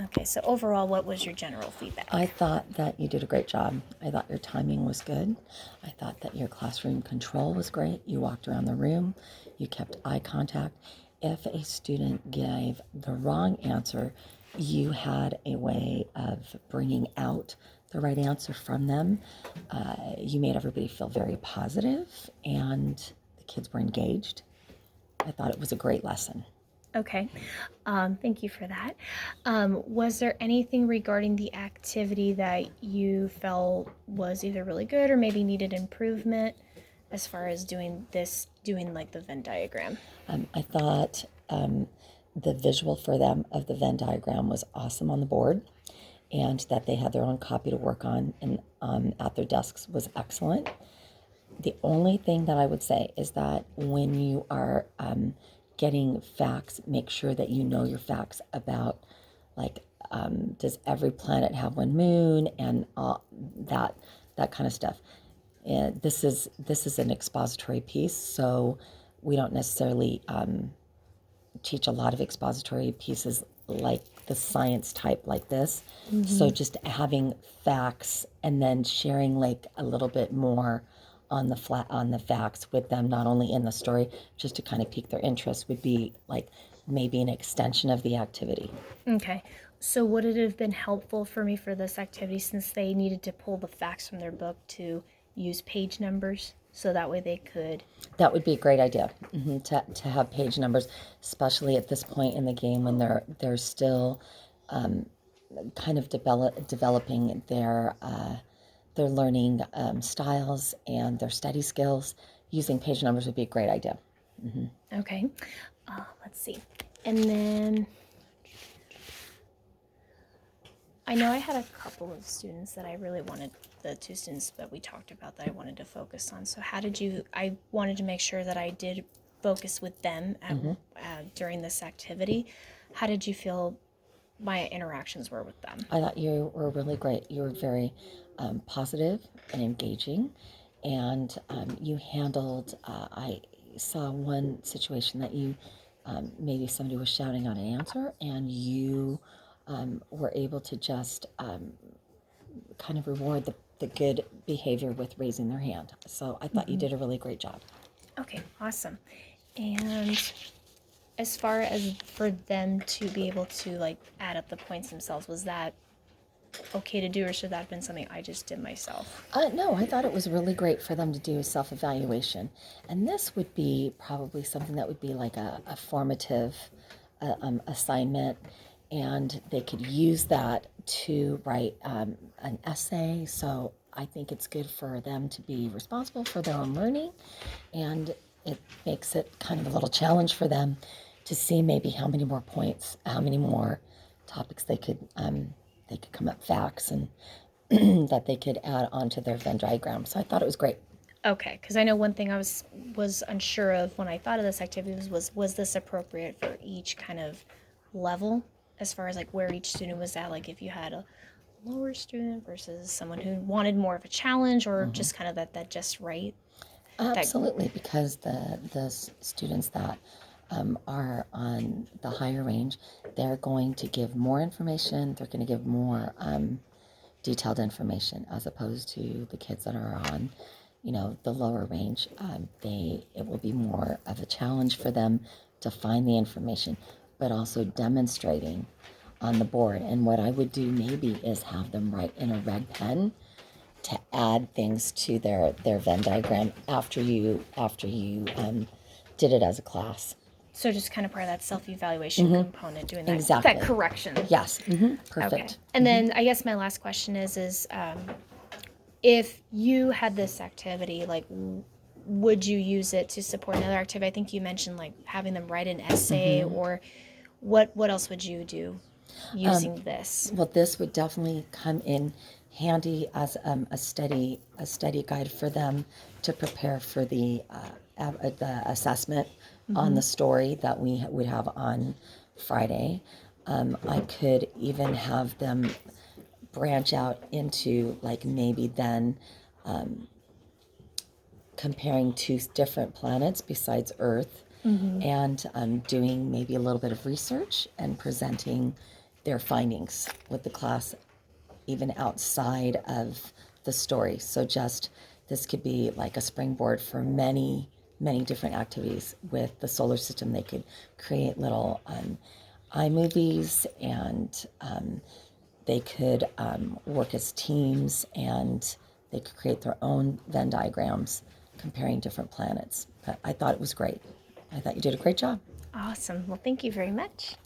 Okay, so overall, what was your general feedback? I thought that you did a great job. I thought your timing was good. I thought that your classroom control was great. You walked around the room, you kept eye contact. If a student gave the wrong answer, you had a way of bringing out the right answer from them. You made everybody feel very positive, and the kids were engaged. I thought it was a great lesson. Okay, thank you for that. Was there anything regarding the activity that you felt was either really good or maybe needed improvement as far as doing like the Venn diagram? I thought the visual for them of the Venn diagram was awesome on the board, and that they had their own copy to work on and at their desks was excellent. The only thing that I would say is that when you are getting facts, make sure that you know your facts about, like, does every planet have one moon, and that kind of stuff. And this is an expository piece, so we don't necessarily teach a lot of expository pieces like the science type like this. So just having facts and then sharing like a little bit more on the facts with them, not only in the story, just to kind of pique their interest, would be like maybe an extension of the activity. Okay. So would it have been helpful for me for this activity, since they needed to pull the facts from their book, to use page numbers so that way they could? That would be a great idea, to have page numbers, especially at this point in the game when they're still kind of developing their learning styles and their study skills. Using page numbers would be a great idea. Okay. Let's see. And then I know I had a couple of students that I really wanted, the two students that we talked about that I wanted to focus on. So I wanted to make sure that I did focus with them during this activity. How did you feel my interactions were with them? I thought you were really great. You were very positive and engaging, and you handled. I saw one situation that you maybe somebody was shouting out an answer, and you were able to just kind of reward the good behavior with raising their hand. So I thought you did a really great job. Okay, awesome. And as far as for them to be able to like add up the points themselves, was that okay to do, or should that have been something I just did myself? No, I thought it was really great for them to do self-evaluation. And this would be probably something that would be like a formative assignment. And they could use that to write an essay. So I think it's good for them to be responsible for their own learning. And it makes it kind of a little challenge for them to see maybe how many more points, how many more topics they could come up facts and that they could add onto their Venn diagram. So I thought it was great. Okay, because I know one thing I was unsure of when I thought of this activity was this appropriate for each kind of level, as far as like where each student was at, like if you had a lower student versus someone who wanted more of a challenge, or just kind of that just right. Absolutely, because the students that are on the higher range, they're going to give more information. They're going to give more detailed information, as opposed to the kids that are on, the lower range. It will be more of a challenge for them to find the information, but also demonstrating on the board. And what I would do maybe is have them write in a red pen to add things to their Venn diagram after you did it as a class. So just kind of part of that self-evaluation component, doing that Exactly. that correction. Yes. Perfect. Okay. And then I guess my last question is if you had this activity, like, would you use it to support another activity? I think you mentioned like having them write an essay, or what else would you do using this? Well, this would definitely come in handy as a study guide for them to prepare for the assessment on the story that we would have on Friday. I could even have them branch out into like maybe then comparing two different planets besides Earth, and doing maybe a little bit of research and presenting their findings with the class, even outside of the story. So just this could be like a springboard for many, many different activities with the solar system. They could create little iMovies, and they could work as teams, and they could create their own Venn diagrams comparing different planets. But I thought it was great. I thought you did a great job. Awesome. Well, thank you very much.